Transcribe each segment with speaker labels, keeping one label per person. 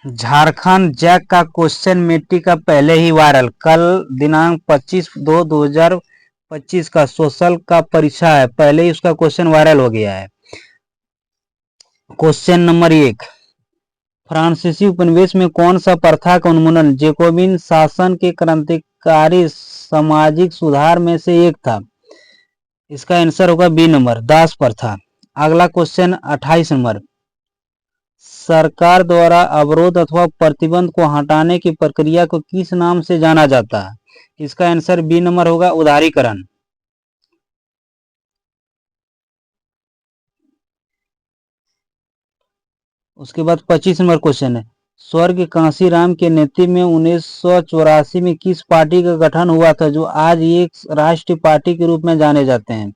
Speaker 1: Jharkhand Jack का question मिट्टी का पहले ही वायरल। कल दिनांक 25/2/2025 का सोशल का परीक्षा है, पहले ही उसका क्वेश्चन वायरल हो गया है। क्वेश्चन नंबर 1, फ्रांसीसी उपनिवेश में कौन सा प्रथा का उन्मूलन जैकोबिन शासन के क्रांतिकारी सामाजिक सुधार में से एक था? इसका आंसर होगा बी नंबर, दास प्रथा। अगला क्वेश्चन 28 नंबर, सरकार द्वारा अवरोध अथवा प्रतिबंध को हटाने की प्रक्रिया को किस नाम से जाना जाता है? इसका आंसर बी नंबर होगा, उदारीकरण। उसके बाद 25 नंबर क्वेश्चन है, स्वर्गीय कांशीराम के नेतृत्व में 1984 में किस पार्टी का गठन हुआ था जो आज एक राष्ट्रीय पार्टी के रूप में जाने जाते हैं?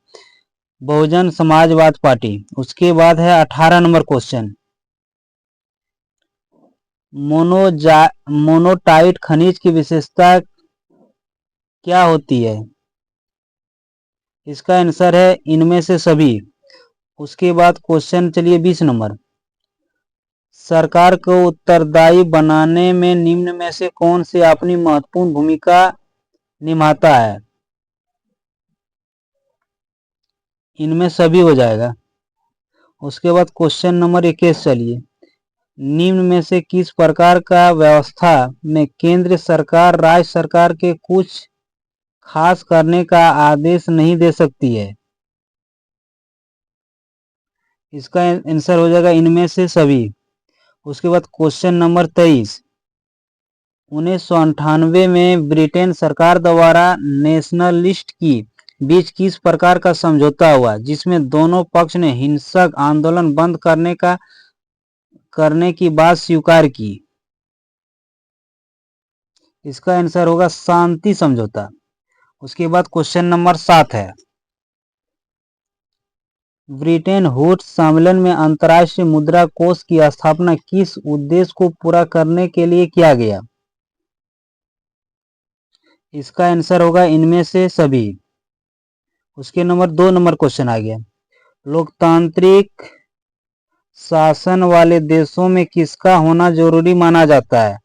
Speaker 1: बहुजन समाजवाद पार्टी। उसके बाद है 18 नंबर क्वेश्चन, मोनोटाइट खनिज की विशेषता क्या होती है? इसका आंसर है इनमें से सभी। उसके बाद क्वेश्चन चलिए 20 नंबर, सरकार को उत्तरदायी बनाने में निम्न में से कौन से अपनी महत्वपूर्ण भूमिका निभाता है? इनमें सभी हो जाएगा। उसके बाद क्वेश्चन नंबर 21 चलिए, निम्न में से किस प्रकार का व्यवस्था में केंद्र सरकार राज्य सरकार के कुछ खास करने का आदेश नहीं दे सकती है? इसका आंसर हो जाएगा इनमें से सभी। उसके बाद क्वेश्चन नंबर 23, 1998 में ब्रिटेन सरकार द्वारा नेशनलिस्ट की बीच किस प्रकार का समझौता हुआ जिसमें दोनों पक्ष ने हिंसक आंदोलन बंद करने की बात स्वीकार की? इसका आंसर होगा शांति समझौता। उसके बाद क्वेश्चन नंबर 7 है, ब्रिटेन वुड्स सम्मेलन में अंतर्राष्ट्रीय मुद्रा कोष की स्थापना किस उद्देश्य को पूरा करने के लिए किया गया? इसका आंसर होगा इनमें से सभी। उसके नंबर 2 नंबर क्वेश्चन आ गया, लोकतांत्रिक शासन वाले देशों में किसका होना जरूरी माना जाता है?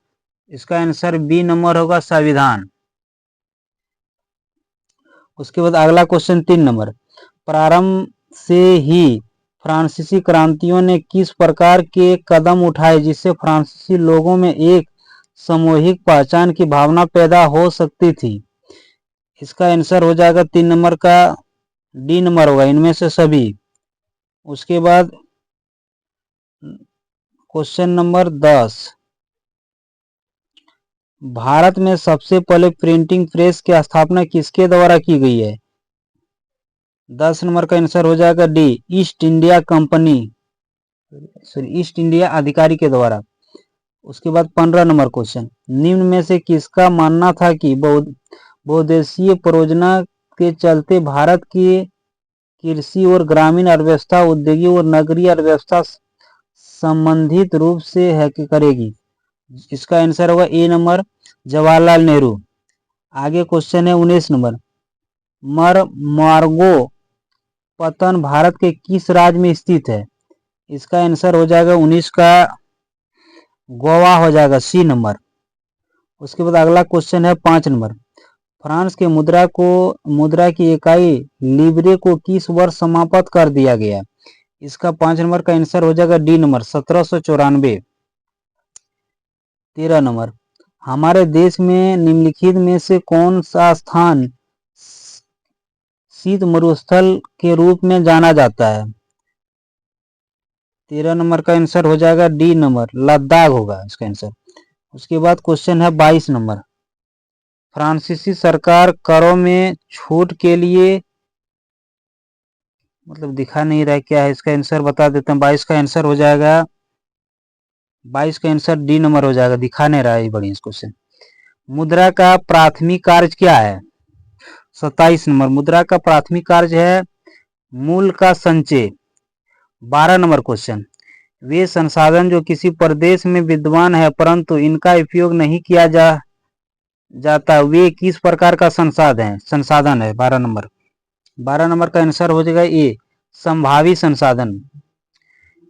Speaker 1: इसका आंसर बी नंबर होगा, संविधान। उसके बाद अगला क्वेश्चन 3 नंबर, प्रारंभ से ही फ्रांसीसी क्रांतियों ने किस प्रकार के कदम उठाए जिससे फ्रांसीसी लोगों में एक सामूहिक पहचान की भावना पैदा हो सकती थी? इसका आंसर हो जाएगा 3 नंबर का डी नंबर होगा, इनमें से सभी। उसके बाद क्वेश्चन नंबर 10, भारत में सबसे पहले प्रिंटिंग प्रेस की स्थापना किसके द्वारा की गई है? 10 नंबर का आंसर हो जाएगा D, east India company, east India अधिकारी के द्वारा। उसके बाद 15 नंबर क्वेश्चन, निम्न में से किसका मानना था कि बहुउद्देशीय परियोजना के चलते भारत की कृषि और ग्रामीण अर्थव्यवस्था, औद्योगिक और नगरीय अर्थव्यवस्था संबंधित रूप से करेगी? इसका आंसर होगा ए नंबर, जवाहरलाल नेहरू। आगे क्वेश्चन है 19 नंबर, मार्गो पतन भारत के किस राज्य में स्थित है? इसका आंसर हो जाएगा 19 का गोवा हो जाएगा, सी नंबर। उसके बाद अगला क्वेश्चन है 5 नंबर, फ्रांस के मुद्रा की इकाई लिब्रे को किस वर्ष समाप्त कर दिया गया? इसका 5 नंबर का आंसर हो जाएगा डी नंबर, 1794। 13 नंबर, हमारे देश में निम्नलिखित में से कौन सा स्थान शीत मरुस्थल के रूप में जाना जाता है? 13 नंबर का आंसर हो जाएगा डी नंबर, लद्दाख होगा इसका आंसर। उसके बाद क्वेश्चन है 22 नंबर, फ्रांसीसी सरकार करों में छूट के लिए दिखा नहीं रहा है क्या है, इसका आंसर बता देते हैं। 22 का आंसर हो जाएगा, 22 का आंसर डी नंबर हो जाएगा, दिखा नहीं रहा है बढ़िया क्वेश्चन। मुद्रा का प्राथमिक कार्य क्या है? 27 नंबर, मुद्रा का प्राथमिक कार्य है मूल्य का संचय। 12 नंबर क्वेश्चन, वे संसाधन जो किसी प्रदेश में विद्यमान है परंतु इनका उपयोग नहीं किया जाता वे किस प्रकार का संसाधन है? 12 नंबर का आंसर हो जाएगा ए, संभावी संसाधन।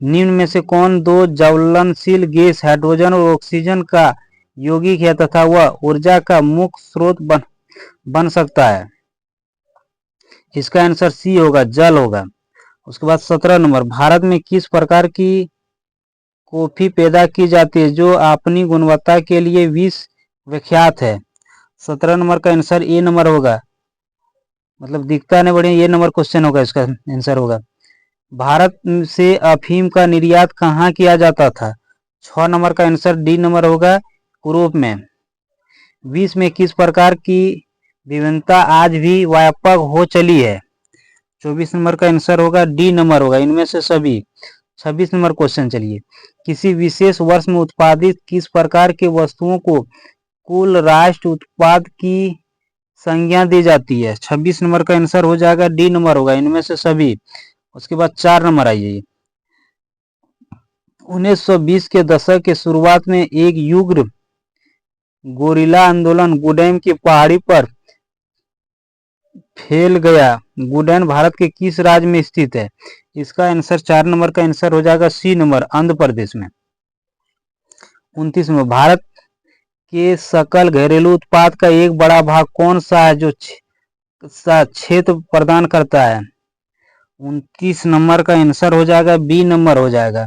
Speaker 1: निम्न में से कौन दो ज्वलनशील गैस हाइड्रोजन और ऑक्सीजन का यौगिक है तथा वह ऊर्जा का मुख्य स्रोत बन सकता है? इसका आंसर सी होगा, जल होगा। उसके बाद 17 नंबर, भारत में किस प्रकार की कॉफी पैदा की जाती है जो अपनी गुणवत्ता के लिए विश्व विख्यात है? 17 नंबर का आंसर ए नंबर होगा, मतलब दिखता नहीं बढ़िया, ये नंबर क्वेश्चन होगा, इसका आंसर होगा। भारत से अफीम का निर्यात कहाँ किया जाता था? 6 नंबर का आंसर डी नंबर होगा, यूरोप में। विश्व में किस प्रकार की विभिन्नता आज भी व्यापक हो चली है? 24 नंबर का आंसर होगा डी नंबर होगा, इनमें से सभी। 26 नंबर क्वेश्चन, चलिए, किसी विशेष वर्ष में उत्पादित किस प्रकार के वस्तुओं को कुल राष्ट्र उत्पाद की संज्ञा दी जाती है? 26 नंबर का आंसर हो जाएगा डी नंबर होगा, इनमें से सभी। उसके बाद 4 नंबर आइए, 1920 के दशक के शुरुआत में एक उग्र गोरिल्ला आंदोलन गुडैन की पहाड़ी पर फैल गया। गुडैन भारत के किस राज्य में स्थित है? इसका आंसर 4 नंबर का आंसर हो जाएगा सी नंबर, आंध्र प्रदेश में। 29 में, भारत के सकल घरेलू उत्पाद का एक बड़ा भाग कौन सा है जो क्षेत्र प्रदान करता है? 29 नंबर का आंसर हो जाएगा बी नंबर हो जाएगा,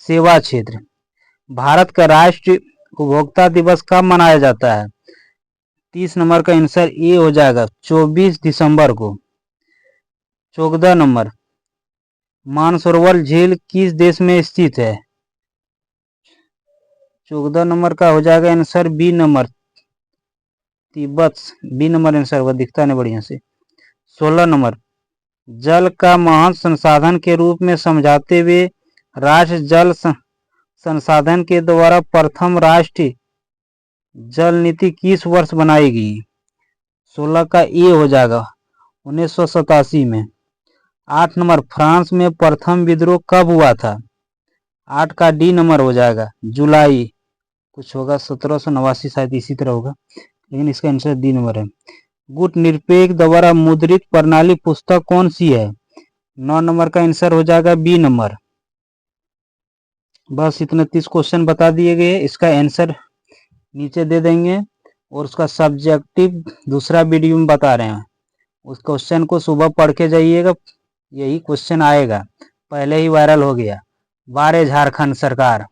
Speaker 1: सेवा क्षेत्र। भारत का राष्ट्रीय उपभोक्ता दिवस कब मनाया जाता है? 30 नंबर का आंसर ए हो जाएगा, 24 दिसंबर को। 14 नंबर, मानसरोवर झील किस देश में स्थित है? 14 नंबर का हो जाएगा answer B number, Tibet. B number answer होगा, दिखता नहीं बढ़िया से। 16 नंबर, जल का महत्व संसाधन के रूप में समझाते हुए राष्ट्रीय जल संसाधन के द्वारा प्रथम राष्ट्रीय जल नीति किस वर्ष बनाई गई? 16 का ए हो जाएगा, 1987 में। 8 नंबर, फ्रांस में प्रथम विद्रोह कब हुआ था? 8 का डी नंबर हो जाएगा, जुलाई कुछ होगा, 1789 शायद, इसी तरह होगा, लेकिन इसका आंसर डी नंबर है। गुटनिरपेक्ष द्वारा मुद्रित प्रणाली पुस्तक कौन सी है? 9 नंबर का आंसर हो जाएगा बी नंबर। बस इतने 30 क्वेश्चन बता दिए गए, इसका आंसर नीचे दे देंगे और उसका सब्जेक्टिव दूसरा वीडियो में बता रहे हैं। उस क्वेश्चन को सुबह पढ़ के जाइएगा, यही क्वेश्चन आएगा, पहले ही वायरल हो गया, वारे झारखंड सरकार।